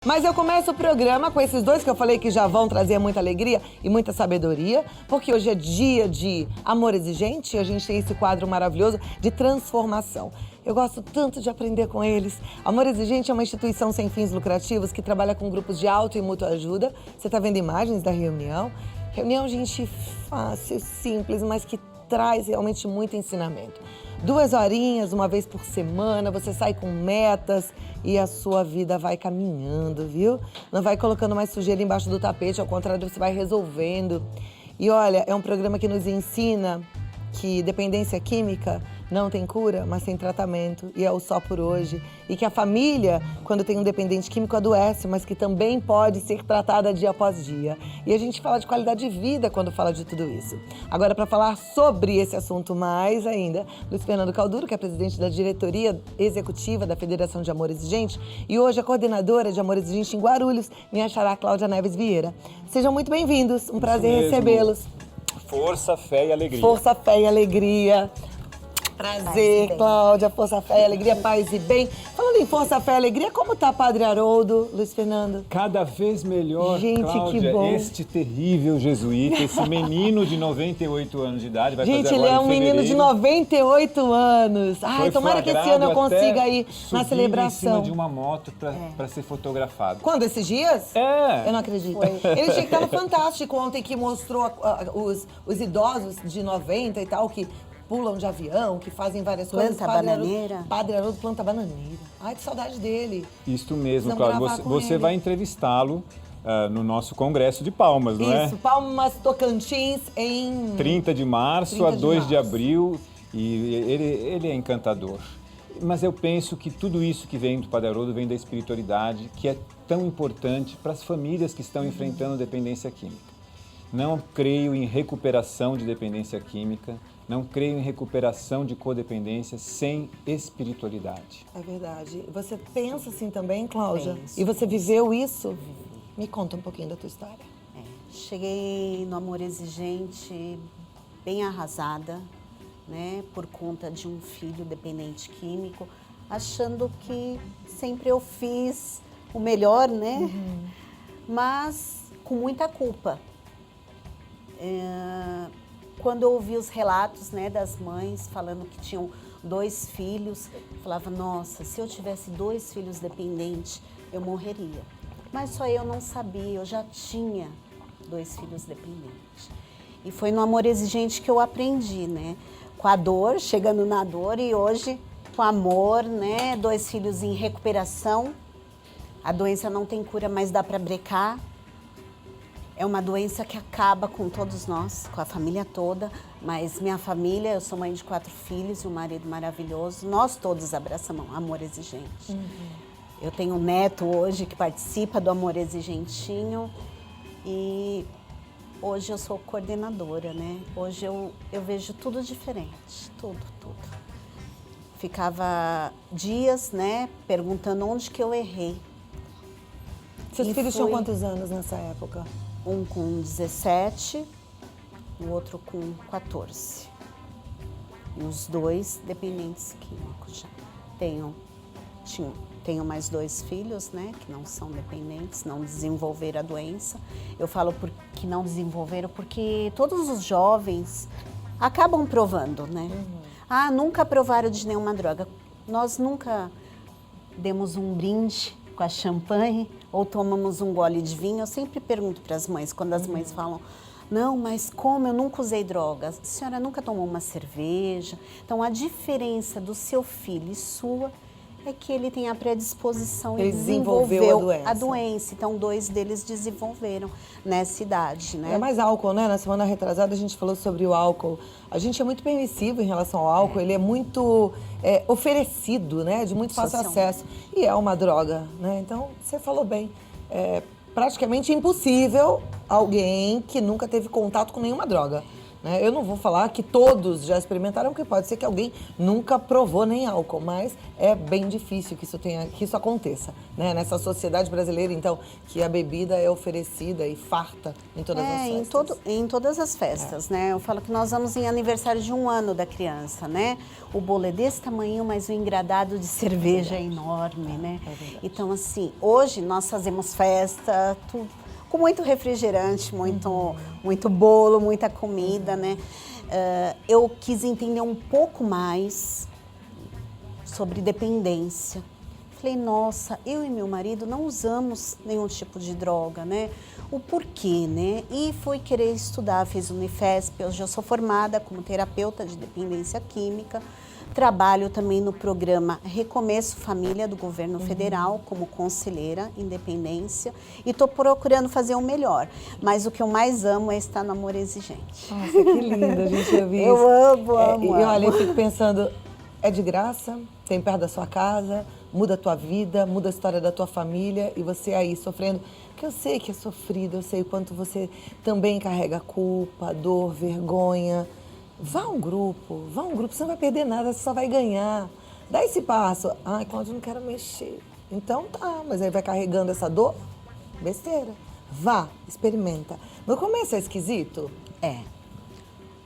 Mas eu começo o programa com esses dois que eu falei que já vão trazer muita alegria e muita sabedoria, porque hoje é dia de amor exigente e a gente tem esse quadro maravilhoso de transformação. Eu gosto tanto de aprender com eles. Amor Exigente é uma instituição sem fins lucrativos que trabalha com grupos de auto e mútua ajuda. Você tá vendo imagens da reunião? Reunião, gente, fácil, simples, mas que traz realmente muito ensinamento. 2 horinhas, uma vez por semana, você sai com metas e a sua vida vai caminhando, viu? Não vai colocando mais sujeira embaixo do tapete, ao contrário, você vai resolvendo. E olha, é um programa que nos ensina que dependência química não tem cura, mas tem tratamento, e é o só por hoje. E que a família, quando tem um dependente químico, adoece, mas que também pode ser tratada dia após dia. E a gente fala de qualidade de vida quando fala de tudo isso. Agora, para falar sobre esse assunto mais ainda, Luiz Fernando Calduro, que é presidente da diretoria executiva da Federação de Amor Exigente, e hoje a coordenadora de Amor Exigente em Guarulhos, minha xará Cláudia Neves Vieira. Sejam muito bem-vindos, um prazer recebê-los. Força, fé e alegria. Força, fé e alegria. Prazer, Cláudia, força, fé e alegria, paz e bem. Falando em força, fé e alegria, como tá Padre Haroldo, Luiz Fernando? Cada vez melhor, gente, Cláudia, que bom. Este terrível jesuíta, esse menino de 98 anos de idade, vai gente, fazer ele agora é um menino de 98 anos. Ai, tomara que esse ano eu consiga ir na celebração. Em cima de uma moto pra ser fotografado. Quando? Esses dias? É. Eu não acredito. Ele tinha que estar no Fantástico ontem, que mostrou os idosos de 90 e tal, que pulam de avião, que fazem várias coisas. Planta bananeira. Padre Haroldo planta bananeira. Ai, que saudade dele. Isto mesmo, Precisamos Cláudia. gravar com Você ele. vai entrevistá-lo no nosso Congresso de Palmas, não é? Isso, Palmas Tocantins em 30 de março 30 a de 2 de março. abril, e ele é encantador. Mas eu penso que tudo isso que vem do Padre Haroldo vem da espiritualidade, que é tão importante para as famílias que estão enfrentando dependência química. Não creio em recuperação de dependência química, não creio em recuperação de codependência sem espiritualidade. É verdade. Você pensa assim também, Cláudia? Penso. E você viveu isso? Me conta um pouquinho da tua história. Cheguei no Amor Exigente bem arrasada, né, por conta de um filho dependente químico, achando que sempre eu fiz o melhor, né? Mas com muita culpa. Quando eu ouvi os relatos, né, das mães falando que tinham 2 filhos, eu falava, nossa, se eu tivesse 2 filhos dependentes, eu morreria. Mas só eu não sabia, eu já tinha 2 filhos dependentes. E foi no Amor Exigente que eu aprendi, né? Com a dor, chegando na dor, e hoje com amor, né? 2 filhos em recuperação. A doença não tem cura, mas dá para brecar. É uma doença que acaba com todos nós, com a família toda, mas minha família, eu sou mãe de 4 filhos e um marido maravilhoso, nós todos abraçamos Amor Exigente. Eu tenho um neto hoje que participa do Amor Exigentinho e hoje eu sou coordenadora, né? Hoje eu vejo tudo diferente, tudo. Ficava dias, né, perguntando onde que eu errei. Seus E filhos tinham foi- quantos anos nessa época? Um com 17, o outro com 14. E os 2 dependentes químicos já. Tenho mais 2 filhos, né, que não são dependentes, não desenvolveram a doença. Eu falo que não desenvolveram porque todos os jovens acabam provando, né? Ah, nunca provaram de nenhuma droga. Nós nunca demos um brinde com a champanhe ou tomamos um gole de vinho. Eu sempre pergunto para as mães, quando as mães falam, não, mas como eu nunca usei drogas? A senhora nunca tomou uma cerveja? Então, a diferença do seu filho e sua é que ele tem a predisposição Ele e desenvolveu desenvolveu a a doença. doença. Então, 2 deles desenvolveram nessa idade, né? É mais álcool, né? Na semana retrasada a gente falou sobre o álcool. A gente é muito permissivo em relação ao álcool, ele é muito oferecido, né? De muito fácil Socialmente. acesso. E é uma droga, né? Então, você falou bem. É praticamente impossível alguém que nunca teve contato com nenhuma droga. né? Eu não vou falar que todos já experimentaram, porque pode ser que alguém nunca provou nem álcool, mas é bem difícil que isso aconteça, né? Nessa sociedade brasileira, então, que a bebida é oferecida e farta em todas as festas. Em todas as festas, né? Eu falo que nós vamos em aniversário de 1 ano da criança, né? O bolo é desse tamanho, mas o engradado de cerveja é enorme, né? Então, assim, hoje nós fazemos festa, tudo com muito refrigerante, muito bolo, muita comida, né? Eu quis entender um pouco mais sobre dependência. Falei, nossa, eu e meu marido não usamos nenhum tipo de droga, né? O porquê, né? E fui querer estudar, fiz Unifesp, eu já sou formada como terapeuta de dependência química. Trabalho também no programa Recomeço Família do Governo Federal, como conselheira em dependência. E estou procurando fazer o melhor. Mas o que eu mais amo é estar no amor exigente. Nossa, que linda, gente, eu vi isso. Eu amo. E olha, eu fico pensando, é de graça, tem perto da sua casa, muda a tua vida, muda a história da tua família e você aí sofrendo. Porque eu sei que é sofrido, eu sei o quanto você também carrega culpa, dor, vergonha. Vá a um grupo, você não vai perder nada, você só vai ganhar. Dá esse passo. Ai, Cláudia, eu não quero mexer. Então tá, mas aí vai carregando essa dor? Besteira. Vá, experimenta. No começo é esquisito? É.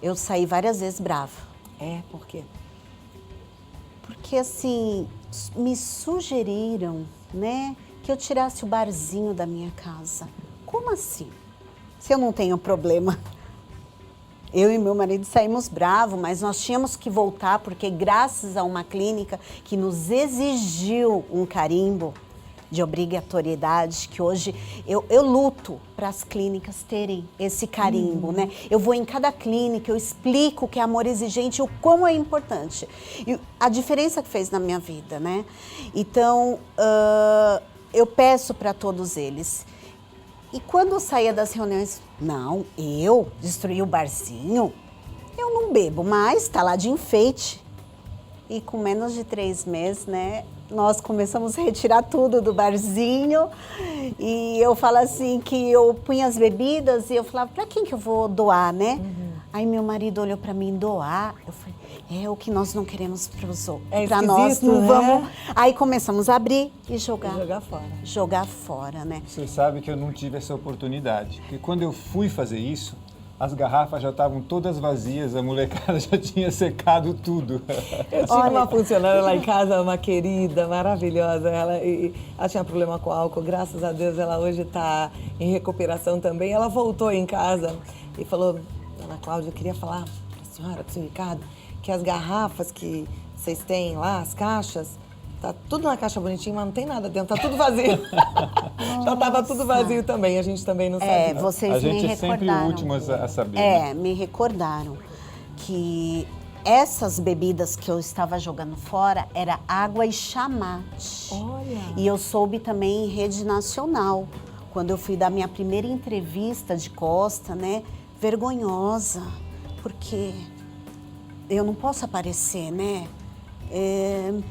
Eu saí várias vezes brava. É, por quê? Porque, assim, me sugeriram, né, que eu tirasse o barzinho da minha casa. Como assim? Se eu não tenho problema. Eu e meu marido saímos bravos, mas nós tínhamos que voltar porque graças a uma clínica que nos exigiu um carimbo de obrigatoriedade, que hoje eu luto para as clínicas terem esse carimbo, né? Eu vou em cada clínica, eu explico o que é amor exigente, o quão é importante. E a diferença que fez na minha vida, né? Então, eu peço para todos eles. E quando eu saía das reuniões, não, eu destruí o barzinho, eu não bebo mais, tá lá de enfeite. E com menos de 3 meses, né, nós começamos a retirar tudo do barzinho. E eu falo assim, que eu punha as bebidas e eu falava, pra quem que eu vou doar, né? Aí meu marido olhou pra mim, doar. Eu falei, é o que nós não queremos pra nós, não, né? Vamos. Aí começamos a abrir e jogar. Jogar fora. Jogar fora, né? Você sabe que eu não tive essa oportunidade, porque quando eu fui fazer isso, as garrafas já estavam todas vazias, a molecada já tinha secado tudo. Eu tinha uma funcionária lá em casa, uma querida, maravilhosa, ela tinha problema com álcool, graças a Deus ela hoje está em recuperação também. Ela voltou em casa e falou, Dona Cláudia, eu queria falar para a senhora, para o senhor Ricardo, que as garrafas que vocês têm lá, as caixas, tá tudo na caixa bonitinha, mas não tem nada dentro, tá tudo vazio. Já tava tudo vazio também, a gente também não sabia. Vocês a gente me é sempre o recordaram. último a saber. Me recordaram que essas bebidas que eu estava jogando fora era água e chamate. Olha! E eu soube também em rede nacional, quando eu fui dar minha primeira entrevista de costa, né, vergonhosa, porque eu não posso aparecer, né?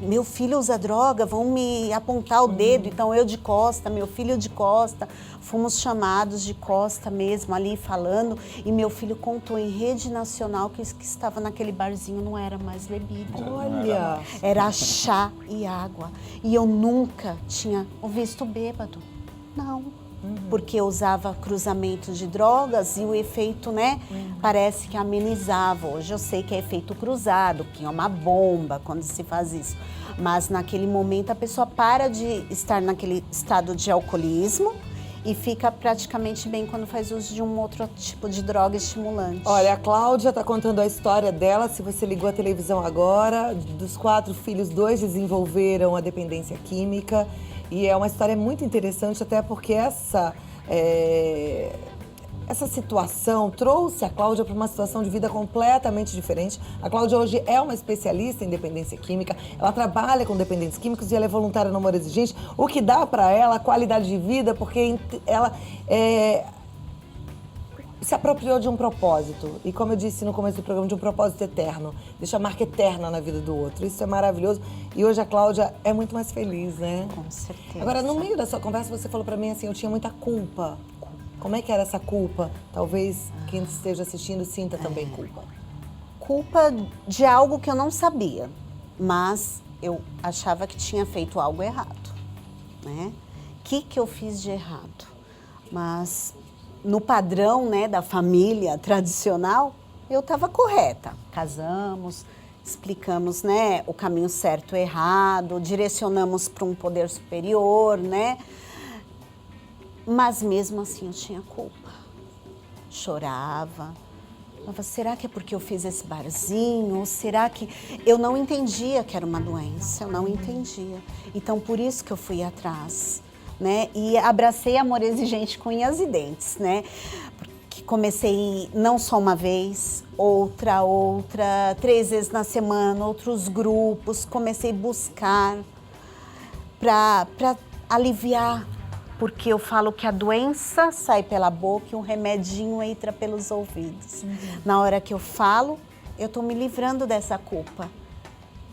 Meu filho usa droga, vão me apontar o dedo, então eu de costa, meu filho de costa, fomos chamados de costa mesmo ali falando, e meu filho contou em rede nacional que estava naquele barzinho não era mais bebida. Olha! Era chá e água, e eu nunca tinha visto bêbado, não. Porque eu usava cruzamento de drogas e o efeito, né, parece que amenizava. Hoje eu sei que é efeito cruzado, que é uma bomba quando se faz isso. Mas naquele momento a pessoa para de estar naquele estado de alcoolismo e fica praticamente bem quando faz uso de um outro tipo de droga estimulante. Olha, a Cláudia está contando a história dela, se você ligou a televisão agora, dos 4 filhos, 2 desenvolveram a dependência química. E é uma história muito interessante, até porque essa situação trouxe a Cláudia para uma situação de vida completamente diferente. A Cláudia hoje é uma especialista em dependência química, ela trabalha com dependentes químicos e ela é voluntária no Amor Exigente, o que dá para ela qualidade de vida, porque ela se apropriou de um propósito. E como eu disse no começo do programa, de um propósito eterno. Deixa a marca eterna na vida do outro. Isso é maravilhoso. E hoje a Cláudia é muito mais feliz, né? Com certeza. Agora, no meio da sua conversa, você falou pra mim assim, eu tinha muita culpa. Como é que era essa culpa? Talvez quem esteja assistindo sinta também culpa. Culpa de algo que eu não sabia, mas eu achava que tinha feito algo errado, né? O que eu fiz de errado? Mas no padrão, né, da família tradicional, eu estava correta. Casamos, explicamos, né, o caminho certo e errado, direcionamos para um poder superior, né? Mas mesmo assim eu tinha culpa. Chorava. Falava, será que é porque eu fiz esse barzinho? Ou será que... Eu não entendia que era uma doença, eu não entendia. Então, por isso que eu fui atrás, né? E abracei amor exigente com unhas e dentes, né? Porque comecei não só uma vez, outra, 3 vezes na semana, outros grupos. Comecei a buscar para aliviar. Porque eu falo que a doença sai pela boca e um remedinho entra pelos ouvidos. Na hora que eu falo, eu estou me livrando dessa culpa.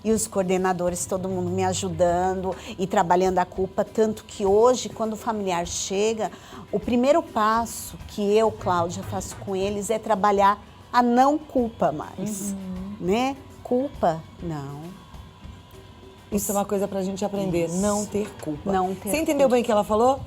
E os coordenadores, todo mundo me ajudando e trabalhando a culpa. Tanto que hoje, quando o familiar chega, o primeiro passo que eu, Cláudia, faço com eles é trabalhar a não culpa mais. Né? Culpa, não. Isso é uma coisa pra gente aprender, não ter culpa. Não ter Você entendeu bem o que ela falou?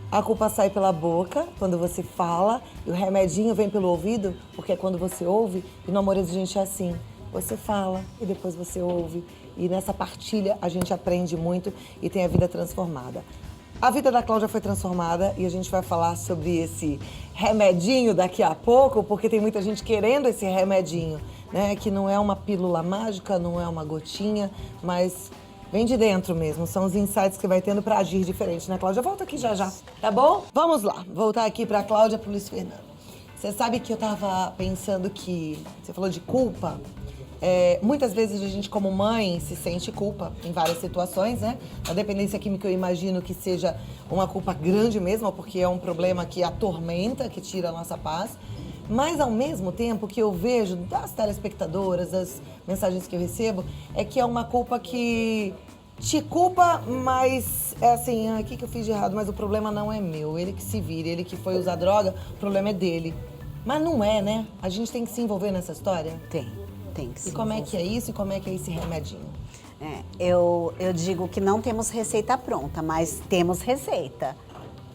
A culpa sai pela boca, quando você fala, e o remedinho vem pelo ouvido, porque é quando você ouve, e no amor exigente é assim. Você fala e depois você ouve. E nessa partilha a gente aprende muito e tem a vida transformada. A vida da Cláudia foi transformada e a gente vai falar sobre esse remedinho daqui a pouco, porque tem muita gente querendo esse remedinho, né? Que não é uma pílula mágica, não é uma gotinha, mas vem de dentro mesmo. São os insights que vai tendo pra agir diferente, né, Cláudia? Volta aqui já, tá bom? Vamos lá, voltar aqui pra Cláudia, pro Luiz Fernando. Você sabe que eu tava pensando que... Você falou de culpa. Muitas vezes a gente, como mãe, se sente culpa em várias situações, né? A dependência química eu imagino que seja uma culpa grande mesmo, porque é um problema que atormenta, que tira a nossa paz. Mas, ao mesmo tempo, que eu vejo das telespectadoras, das mensagens que eu recebo, é que é uma culpa que te culpa, mas é assim, o que eu fiz de errado? Mas o problema não é meu, ele que se vire, ele que foi usar droga, o problema é dele. Mas não é, né? A gente tem que se envolver nessa história? Tem que se E como é que é isso e como é que é esse remedinho? Eu digo que não temos receita pronta, mas temos receita.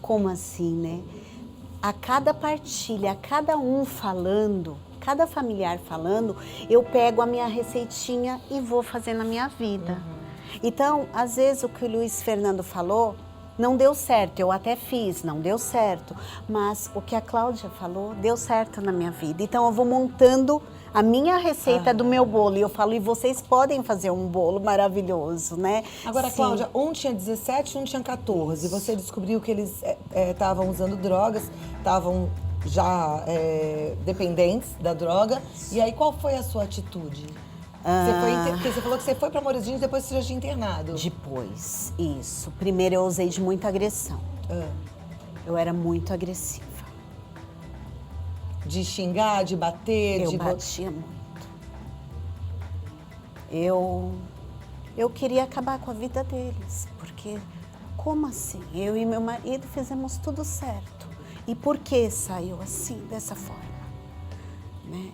Como assim, né? A cada partilha, a cada um falando, cada familiar falando, eu pego a minha receitinha e vou fazer na minha vida. Então, às vezes o que o Luiz Fernando falou não deu certo, eu até fiz, não deu certo. Mas o que a Cláudia falou deu certo na minha vida. Então eu vou montando a minha receita do meu bolo. E eu falo, e vocês podem fazer um bolo maravilhoso, né? Agora, Sim. Cláudia, um tinha 17, um tinha 14. Você descobriu que eles estavam usando drogas, estavam já dependentes da droga. E aí, qual foi a sua atitude? Porque você falou que você foi para Morezinhos, depois você já tinha internado. Depois, isso. Primeiro eu usei de muita agressão. Eu era muito agressiva. De xingar, de bater? Eu batia muito. Eu queria acabar com a vida deles, porque como assim? Eu e meu marido fizemos tudo certo. E por que saiu assim, dessa forma? Né?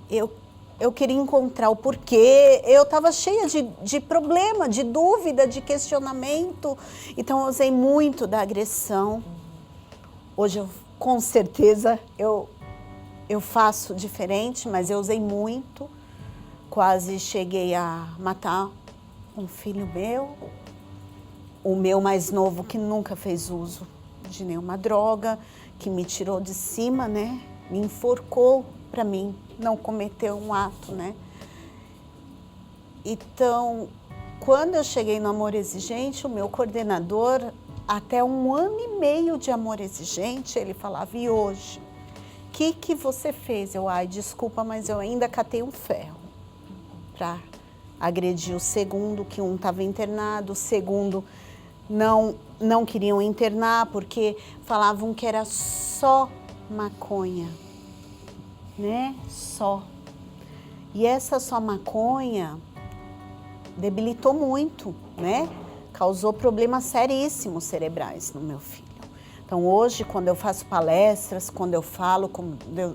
Eu queria encontrar o porquê, eu estava cheia de problema, de dúvida, de questionamento. Então eu usei muito da agressão. Hoje, com certeza, eu faço diferente, mas eu usei muito. Quase cheguei a matar um filho meu. O meu mais novo, que nunca fez uso de nenhuma droga, que me tirou de cima, né? Me enforcou para mim não cometer um ato, né? Então, quando eu cheguei no Amor Exigente, o meu coordenador, até 1 ano e meio de Amor Exigente, ele falava, e hoje? O que você fez? Desculpa, mas eu ainda catei um ferro para agredir o segundo, que um estava internado, o segundo não queriam internar porque falavam que era só maconha, né? Só. E essa só maconha debilitou muito, né? Causou problemas seríssimos cerebrais no meu filho. Então hoje, quando eu faço palestras, quando eu falo, eu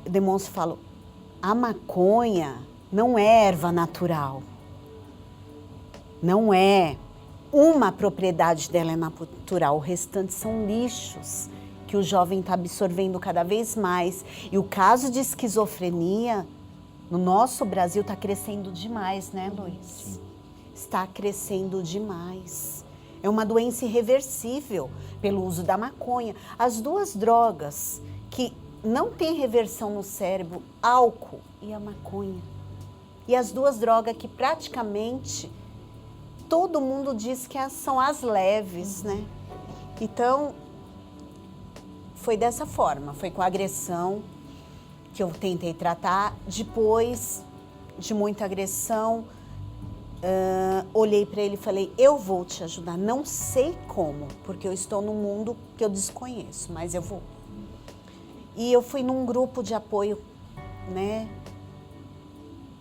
demonstro, falo, a maconha não é erva natural. Não é. Uma propriedade dela é natural, o restante são lixos que o jovem está absorvendo cada vez mais. E o caso de esquizofrenia no nosso Brasil está crescendo demais, né, Luiz? Está crescendo demais. É uma doença irreversível pelo uso da maconha. As duas drogas que não têm reversão no cérebro, álcool e a maconha. E as duas drogas que praticamente todo mundo diz que são as leves, né? Então, foi dessa forma, foi com a agressão que eu tentei tratar. Depois de muita agressão, olhei para ele e falei, eu vou te ajudar, não sei como, porque eu estou num mundo que eu desconheço, mas eu vou. E eu fui num grupo de apoio, né,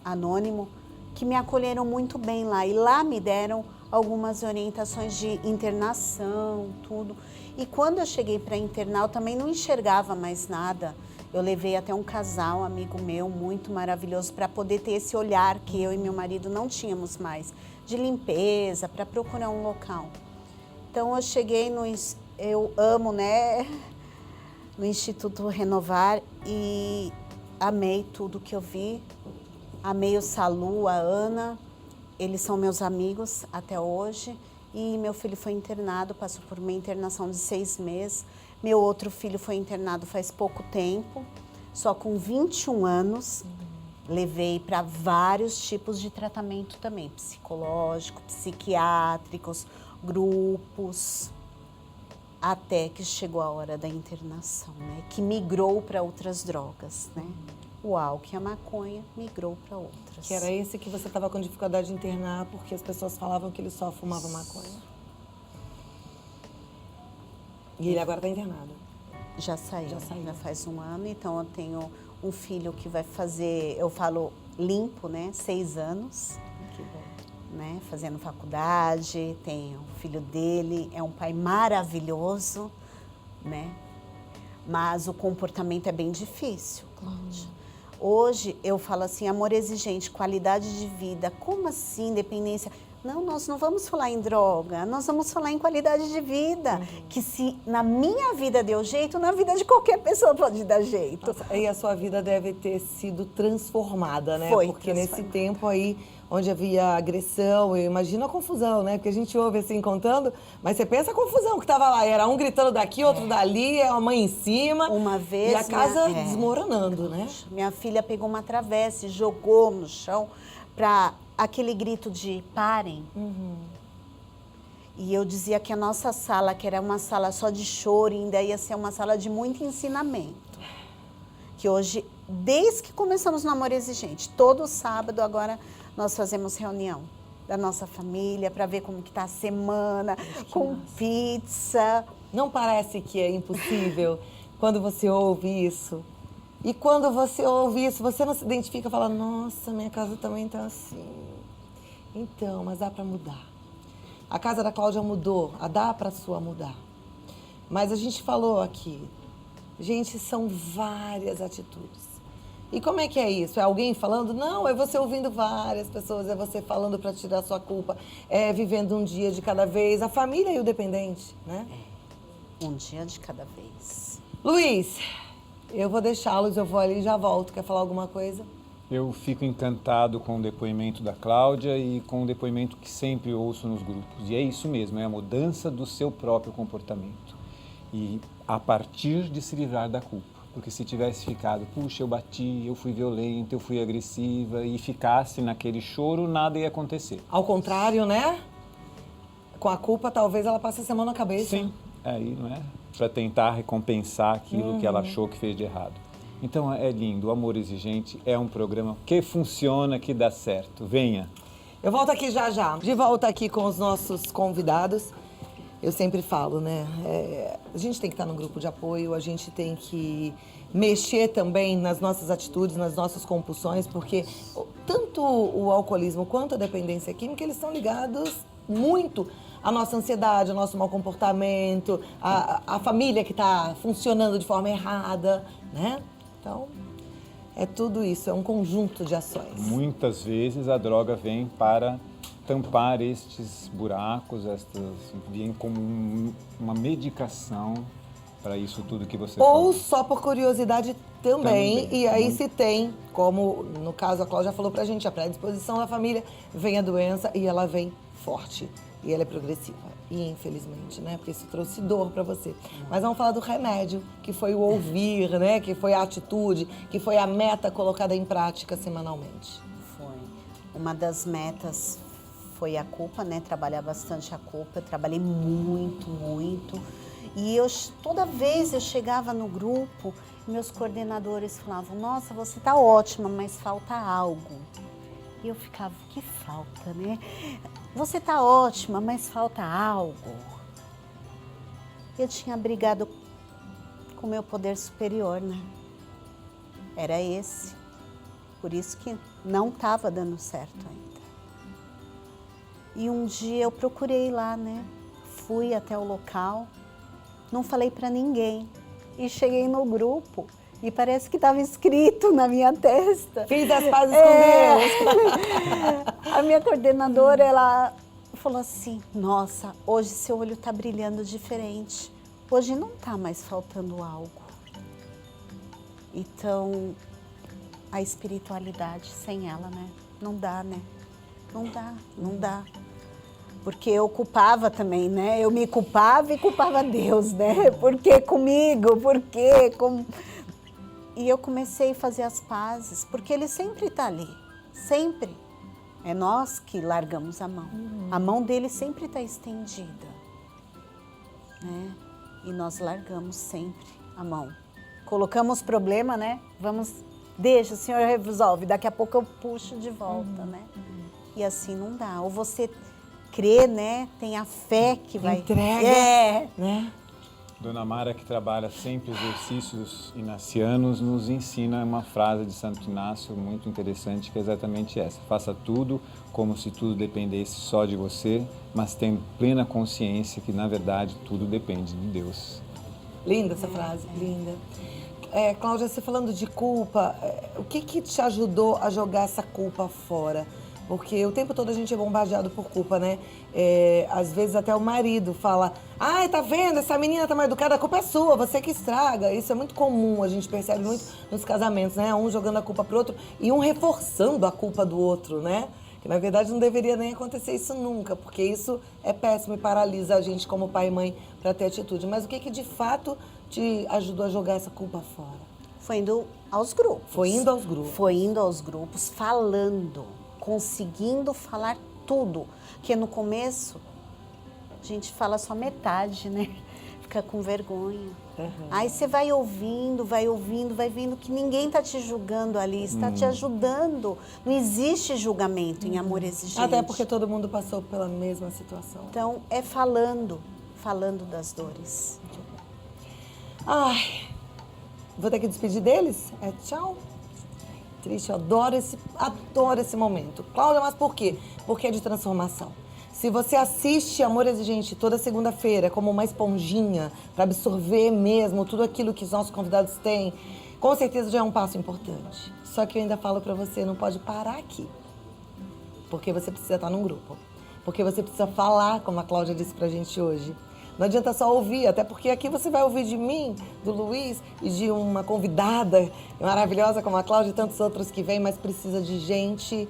anônimo, que me acolheram muito bem lá. E lá me deram algumas orientações de internação, tudo. E quando eu cheguei para internar, eu também não enxergava mais nada. Eu levei até um casal, um amigo meu, muito maravilhoso, para poder ter esse olhar que eu e meu marido não tínhamos mais, de limpeza, para procurar um local. Então eu cheguei eu amo, né, no Instituto Renovar e amei tudo que eu vi. Amei o Salu, a Ana, eles são meus amigos até hoje. E meu filho foi internado, passou por uma internação de 6 meses. Meu outro filho foi internado faz pouco tempo, só com 21 anos. Levei para vários tipos de tratamento também, psicológico, psiquiátricos, grupos, até que chegou a hora da internação, né? Que migrou para outras drogas, né? O álcool e a maconha migrou para outras. Que era esse que você estava com dificuldade de internar porque as pessoas falavam que ele só fumava maconha. E ele agora está internado. Já saiu, já faz 1 ano. Então eu tenho um filho que vai fazer, eu falo limpo, né? 6 anos. Que bom. Né? Fazendo faculdade, tem o filho dele, é um pai maravilhoso, né? Mas o comportamento é bem difícil, Cláudia. Hoje eu falo assim, amor exigente, qualidade de vida. Como assim, dependência? Não, nós não vamos falar em droga, nós vamos falar em qualidade de vida. Que se na minha vida deu jeito, na vida de qualquer pessoa pode dar jeito. Nossa, e a sua vida deve ter sido transformada, né? Foi porque nesse tempo aí, onde havia agressão, eu imagino a confusão, né? Porque a gente ouve assim contando, mas você pensa a confusão que tava lá. Era um gritando daqui, outro dali, a mãe em cima. Uma vez... E a casa desmoronando, né? Minha filha pegou uma travessa e jogou no chão para aquele grito de parem. E eu dizia que a nossa sala, que era uma sala só de choro, ainda ia ser uma sala de muito ensinamento. Que hoje, desde que começamos no Amor Exigente, todo sábado agora nós fazemos reunião da nossa família para ver como que tá a semana, com pizza. Não parece que é impossível quando você ouve isso? E quando você ouve isso, você não se identifica e fala, nossa, minha casa também tá assim. Então, mas dá para mudar. A casa da Cláudia mudou, dá para a sua mudar. Mas a gente falou aqui, gente, são várias atitudes. E como é que é isso? É alguém falando? Não, é você ouvindo várias pessoas, é você falando para tirar sua culpa, é vivendo um dia de cada vez, a família e o dependente, né? Um dia de cada vez. Luiz, eu vou deixá-los, eu vou ali e já volto. Quer falar alguma coisa? Eu fico encantado com o depoimento da Cláudia e com o depoimento que sempre ouço nos grupos. E é isso mesmo, é a mudança do seu próprio comportamento. E a partir de se livrar da culpa. Porque se tivesse ficado, puxa, eu bati, eu fui violenta, eu fui agressiva, e ficasse naquele choro, nada ia acontecer. Ao contrário, né? Com a culpa, talvez ela passe a semana na cabeça. Sim, aí, não é? Para tentar recompensar aquilo que ela achou que fez de errado. Então, é lindo. O Amor Exigente é um programa que funciona, que dá certo. Venha. Eu volto aqui já já. De volta aqui com os nossos convidados. Eu sempre falo, né? A gente tem que estar no grupo de apoio, a gente tem que mexer também nas nossas atitudes, nas nossas compulsões, porque tanto o alcoolismo quanto a dependência química, eles estão ligados muito a nossa ansiedade, o nosso mau comportamento, a família que está funcionando de forma errada, né? Então, é tudo isso, é um conjunto de ações. Muitas vezes a droga vem para tampar estes buracos, vem como uma medicação para isso tudo que você falou. Ou só por curiosidade também. E aí se tem, como no caso a Cláudia falou pra gente, a predisposição da família, vem a doença e ela vem forte. E ela é progressiva, e infelizmente, né? Porque isso trouxe dor pra você. Mas vamos falar do remédio, que foi o ouvir, né? Que foi a atitude, que foi a meta colocada em prática semanalmente. Foi. Uma das metas foi a culpa, né? Trabalhar bastante a culpa. Eu trabalhei muito, muito. E toda vez eu chegava no grupo, meus coordenadores falavam, nossa, você tá ótima, mas falta algo. E eu ficava, que falta, né? Você tá ótima, mas falta algo. Eu tinha brigado com o meu poder superior, né? Era esse. Por isso que não estava dando certo ainda. E um dia eu procurei lá, né? Fui até o local, não falei para ninguém. E cheguei no grupo e parece que estava escrito na minha testa. Fiz as pazes com Deus. A minha coordenadora, ela falou assim, nossa, hoje seu olho está brilhando diferente. Hoje não está mais faltando algo. Então, a espiritualidade sem ela, né? Não dá, né? Não dá, não dá. Porque eu culpava também, né? Eu me culpava e culpava Deus, né? Por que comigo? Por quê? E eu comecei a fazer as pazes, porque Ele sempre está ali, sempre. É nós que largamos a mão. A mão dele sempre está estendida, né? E nós largamos sempre a mão. Colocamos problema, né? Deixa, o Senhor resolve, daqui a pouco eu puxo de volta, né? E assim não dá. Ou você crê, né? Tem a fé que vai... Entrega, né? Dona Mara, que trabalha sempre exercícios inacianos, nos ensina uma frase de Santo Inácio muito interessante, que é exatamente essa. Faça tudo como se tudo dependesse só de você, mas tendo plena consciência que, na verdade, tudo depende de Deus. Linda essa frase, linda. Cláudia, você falando de culpa, o que te ajudou a jogar essa culpa fora? Porque o tempo todo a gente é bombardeado por culpa, né? Às vezes até o marido fala, ai, tá vendo, essa menina tá mal educada, a culpa é sua, você que estraga. Isso é muito comum, a gente percebe muito nos casamentos, né? Um jogando a culpa pro outro e um reforçando a culpa do outro, né? Que na verdade não deveria nem acontecer isso nunca, porque isso é péssimo e paralisa a gente como pai e mãe para ter atitude. Mas o que de fato te ajudou a jogar essa culpa fora? Foi indo aos grupos. Foi indo aos grupos. Foi indo aos grupos, falando, conseguindo falar tudo. Porque no começo, a gente fala só metade, né? Fica com vergonha. Aí você vai ouvindo, vai vendo que ninguém está te julgando ali, está te ajudando. Não existe julgamento em amor exigente. Até porque todo mundo passou pela mesma situação. Então, é falando das dores. Ai, vou ter que despedir deles? Tchau. Triste, eu adoro esse momento. Cláudia, mas por quê? Porque é de transformação. Se você assiste Amor Exigente toda segunda-feira como uma esponjinha para absorver mesmo tudo aquilo que os nossos convidados têm, com certeza já é um passo importante. Só que eu ainda falo para você, não pode parar aqui. Porque você precisa estar num grupo. Porque você precisa falar, como a Cláudia disse pra gente hoje. Não adianta só ouvir, até porque aqui você vai ouvir de mim, do Luiz e de uma convidada maravilhosa como a Cláudia e tantos outros que vêm, mas precisa de gente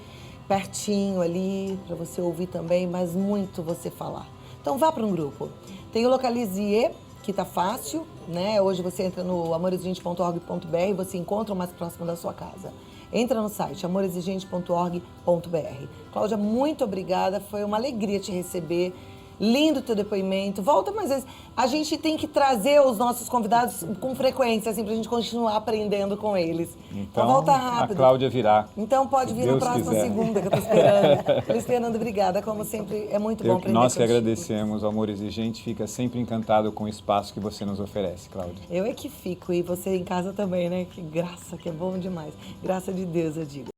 pertinho ali para você ouvir também, mas muito você falar. Então vá para um grupo. Tem o Localize, que tá fácil, né? Hoje você entra no amorexigente.org.br e você encontra o mais próximo da sua casa. Entra no site amorexigente.org.br. Cláudia, muito obrigada, foi uma alegria te receber. Lindo teu depoimento. Volta mais vezes. A gente tem que trazer os nossos convidados com frequência, assim, pra gente continuar aprendendo com eles. Então volta rápido. A Cláudia virá. Então pode vir na próxima segunda, que eu tô esperando. Luiz Fernando, obrigada. Como sempre, é muito bom aprender Nós que contigo. agradecemos ao Amor Exigente, fica sempre encantado com o espaço que você nos oferece, Cláudia. Eu é que fico, e você em casa também, né? Que graça, que é bom demais. Graça de Deus, eu digo.